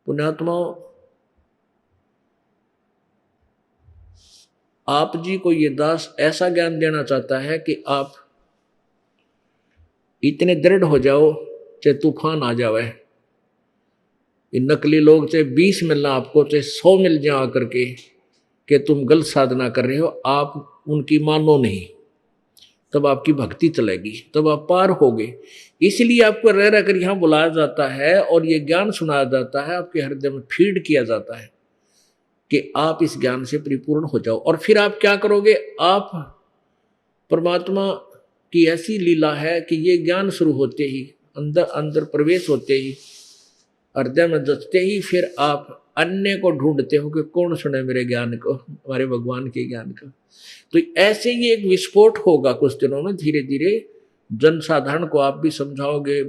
पुण्यात्माओं, आप जी को ये दास ऐसा ज्ञान देना चाहता है कि आप इतने दृढ़ हो जाओ चाहे तूफान आ जावे। ये नकली लोग चाहे 20 मिलना आपको, चाहे 100 मिल जाए आकर के कि तुम गलत साधना कर रहे हो, आप उनकी मानो नहीं, तब आपकी भक्ति चलेगी, तब आप पार होगे। इसलिए आपको रह रहकर यहाँ बुलाया जाता है और ये ज्ञान सुनाया जाता है, आपके हृदय में फीड किया जाता है कि आप इस ज्ञान से परिपूर्ण हो जाओ। और फिर आप क्या करोगे? आप परमात्मा की ऐसी लीला है कि ये ज्ञान शुरू होते ही, अंदर अंदर प्रवेश होते ही, हृदय में जचते ही, फिर आप अन्य को ढूंढते हो कि कौन सुने मेरे ज्ञान को, हमारे भगवान के ज्ञान का। तो ऐसे ही एक विस्फोट होगा कुछ दिनों में। धीरे धीरे जनसाधारण को आप भी समझाओगे,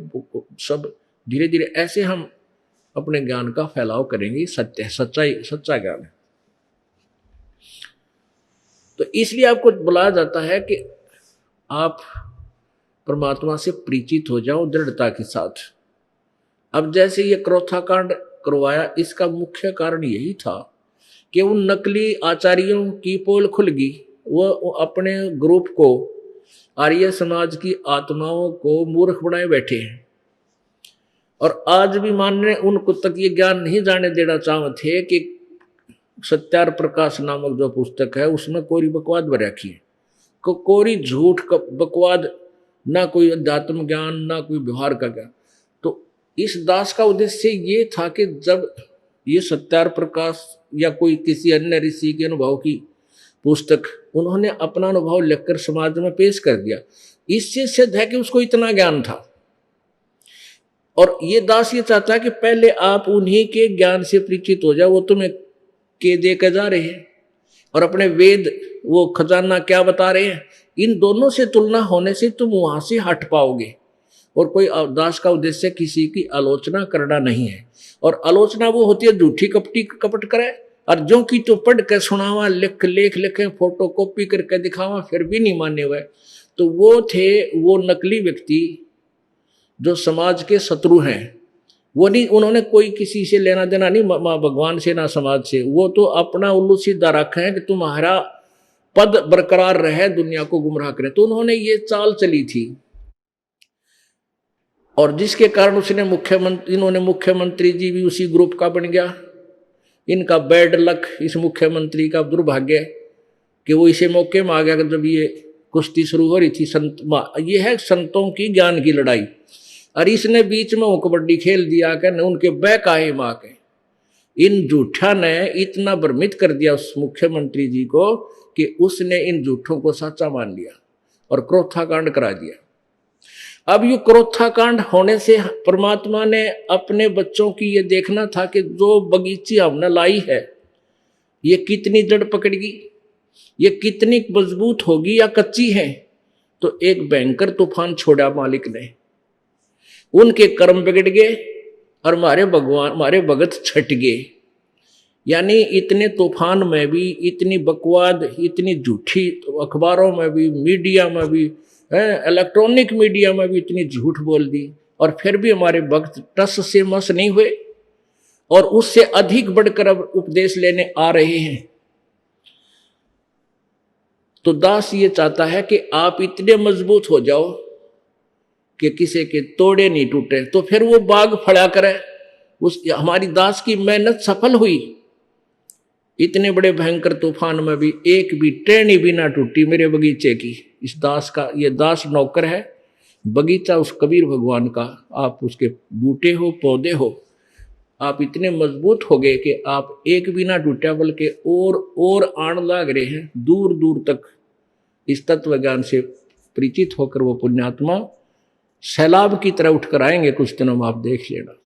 सब धीरे धीरे ऐसे हम अपने ज्ञान का फैलाव करेंगे। सत्य सच्चाई, सच्चा ज्ञान है। तो इसलिए आपको बुलाया जाता है कि आप परमात्मा से परिचित हो जाओ दृढ़ता के साथ। अब जैसे ये क्रोथा कांड करवाया, इसका मुख्य कारण यही था कि उन नकली आचार्यों की पोल खुल गई। वो अपने ग्रुप को, आर्य समाज की आत्माओं को मूर्ख बनाए बैठे हैं। और आज भी मानने उनको तक ये ज्ञान नहीं जाने देना चाहते थे कि सत्यार प्रकाश नामक जो पुस्तक है उसमें कोरी बकवाद भर रखी है, कोरी झूठ का बकवाद, ना कोई अध्यात्म ज्ञान, ना कोई व्यवहार का ज्ञान। तो इस दास का उद्देश्य ये था कि जब ये सत्यार प्रकाश या कोई किसी अन्य ऋषि के अनुभव की पुस्तक उन्होंने अपना अनुभव लिखकर समाज में पेश कर दिया, इससे सिद्ध है कि उसको इतना ज्ञान था। और ये दास ये चाहता है कि पहले आप उन्हीं के ज्ञान से परिचित हो जाओ। वो तुम्हें के दे के जा रहे हैं और अपने वेद, वो खजाना क्या बता रहे हैं, इन दोनों से तुलना होने से तुम वहां से हट पाओगे। और कोई दास का उद्देश्य किसी की आलोचना करना नहीं है। और आलोचना वो होती है झूठी कपटी कपट करे, और जो कि तो पढ़ के सुनावा, लिख लेख लिखे, फोटो कॉपी करके दिखावा, फिर भी नहीं माने हुए। तो वो थे वो नकली व्यक्ति जो समाज के शत्रु हैं। वो नहीं, उन्होंने कोई किसी से लेना देना नहीं, भगवान से ना समाज से। वो तो अपना उल्लू सीधा रखा है कि तुम्हारा पद बरकरार रहे, दुनिया को गुमराह करे। तो उन्होंने ये चाल चली थी, और जिसके कारण उसने इन्होंने मुख्यमंत्री जी भी उसी ग्रुप का बन गया। इनका बैड लक, इस मुख्यमंत्री का दुर्भाग्य कि वो इसे मौके में आ गया जब ये कुश्ती शुरू हो रही थी। ये है संतों की ज्ञान की लड़ाई, और इसने बीच में वो कबड्डी खेल दिया कि उनके बैक आए माँ के। इन झूठा ने इतना भ्रमित कर दिया उस मुख्यमंत्री जी को कि उसने इन झूठों को सच्चा मान लिया और क्रोथा कांड करा दिया। अब ये क्रोथा कांड होने से परमात्मा ने अपने बच्चों की ये देखना था कि जो बगीची हमने लाई है ये कितनी जड़ पकड़ेगी, ये कितनी मजबूत होगी या कच्ची है। तो एक भयंकर तूफान छोड़ा मालिक ने, उनके कर्म बिगड़ गए और हमारे भगवान, हमारे भगत छट गए। यानी इतने तूफान में भी इतनी बकवाद, इतनी झूठी, अखबारों में भी, मीडिया में भी, इलेक्ट्रॉनिक मीडिया में भी इतनी झूठ बोल दी, और फिर भी हमारे भक्त टस से मस नहीं हुए और उससे अधिक बढ़कर अब उपदेश लेने आ रहे हैं। तो दास ये चाहता है कि आप इतने मजबूत हो जाओ कि किसी के तोड़े नहीं टूटे। तो फिर वो बाग फड़ा करे। उस हमारी दास की मेहनत सफल हुई। इतने बड़े भयंकर तूफान में भी एक भी टहनी भी ना टूटी मेरे बगीचे की। इस दास का, ये दास नौकर है, बगीचा उस कबीर भगवान का। आप उसके बूटे हो, पौधे हो, आप इतने मजबूत हो गए कि आप एक भी ना टूटा, बल्कि और आण लाग रहे हैं। दूर दूर तक इस तत्व ज्ञान से परिचित होकर वो पुण्यात्मा सैलाब की तरह उठकर आएंगे कुछ दिनों में, आप देख लेना।